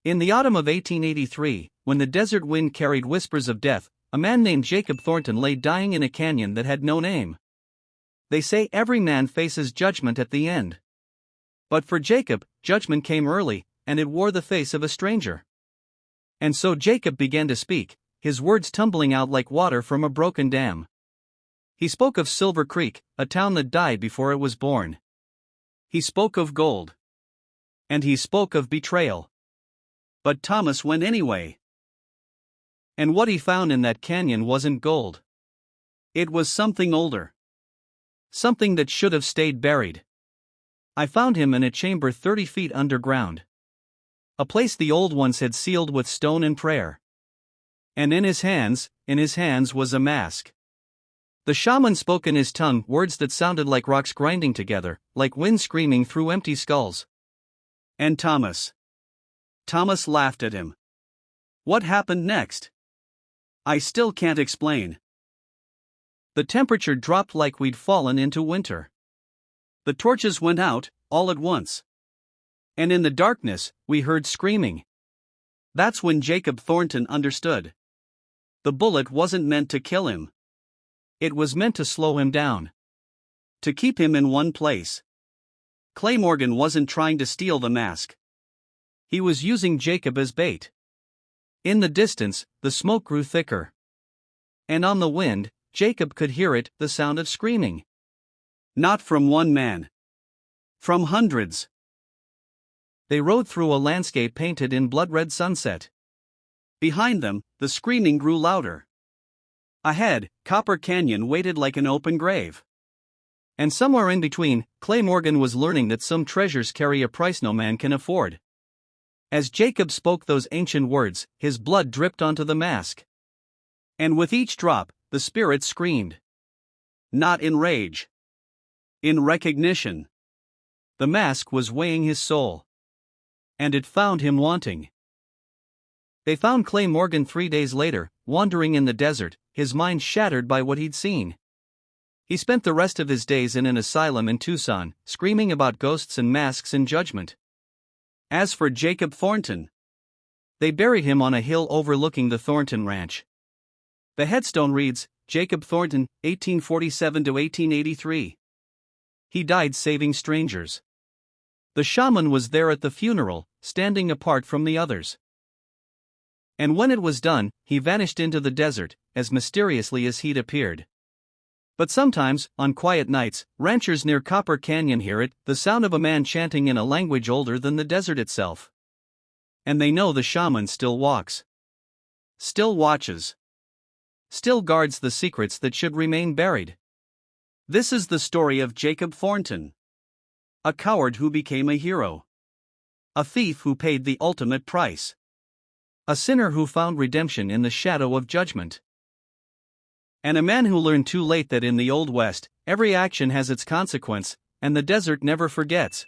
In the autumn of 1883, when the desert wind carried whispers of death, a man named Jacob Thornton lay dying in a canyon that had no name. They say every man faces judgment at the end. But for Jacob, judgment came early, and it wore the face of a stranger. And so Jacob began to speak, his words tumbling out like water from a broken dam. He spoke of Silver Creek, a town that died before it was born. He spoke of gold. And he spoke of betrayal. But Thomas went anyway. And what he found in that canyon wasn't gold. It was something older. Something that should have stayed buried. I found him in a chamber 30 feet underground. A place the old ones had sealed with stone and prayer. And in his hands was a mask. The shaman spoke in his tongue words that sounded like rocks grinding together, like wind screaming through empty skulls. And Thomas laughed at him. What happened next? I still can't explain. The temperature dropped like we'd fallen into winter. The torches went out, all at once. And in the darkness, we heard screaming. That's when Jacob Thornton understood. The bullet wasn't meant to kill him. It was meant to slow him down. To keep him in one place. Clay Morgan wasn't trying to steal the mask. He was using Jacob as bait. In the distance, the smoke grew thicker. And on the wind, Jacob could hear it, the sound of screaming. Not from one man. From hundreds. They rode through a landscape painted in blood-red sunset. Behind them, the screaming grew louder. Ahead, Copper Canyon waited like an open grave. And somewhere in between, Clay Morgan was learning that some treasures carry a price no man can afford. As Jacob spoke those ancient words, his blood dripped onto the mask. And with each drop, the spirit screamed. Not in rage. In recognition. The mask was weighing his soul. And it found him wanting. They found Clay Morgan 3 days later, wandering in the desert, his mind shattered by what he'd seen. He spent the rest of his days in an asylum in Tucson, screaming about ghosts and masks and judgment. As for Jacob Thornton, they buried him on a hill overlooking the Thornton Ranch. The headstone reads, Jacob Thornton, 1847 to 1883. He died saving strangers. The shaman was there at the funeral, standing apart from the others. And when it was done, he vanished into the desert, as mysteriously as he'd appeared. But sometimes, on quiet nights, ranchers near Copper Canyon hear it, the sound of a man chanting in a language older than the desert itself. And they know the shaman still walks. Still watches. Still guards the secrets that should remain buried. This is the story of Jacob Thornton. A coward who became a hero. A thief who paid the ultimate price. A sinner who found redemption in the shadow of judgment. And a man who learned too late that in the Old West, every action has its consequence, and the desert never forgets.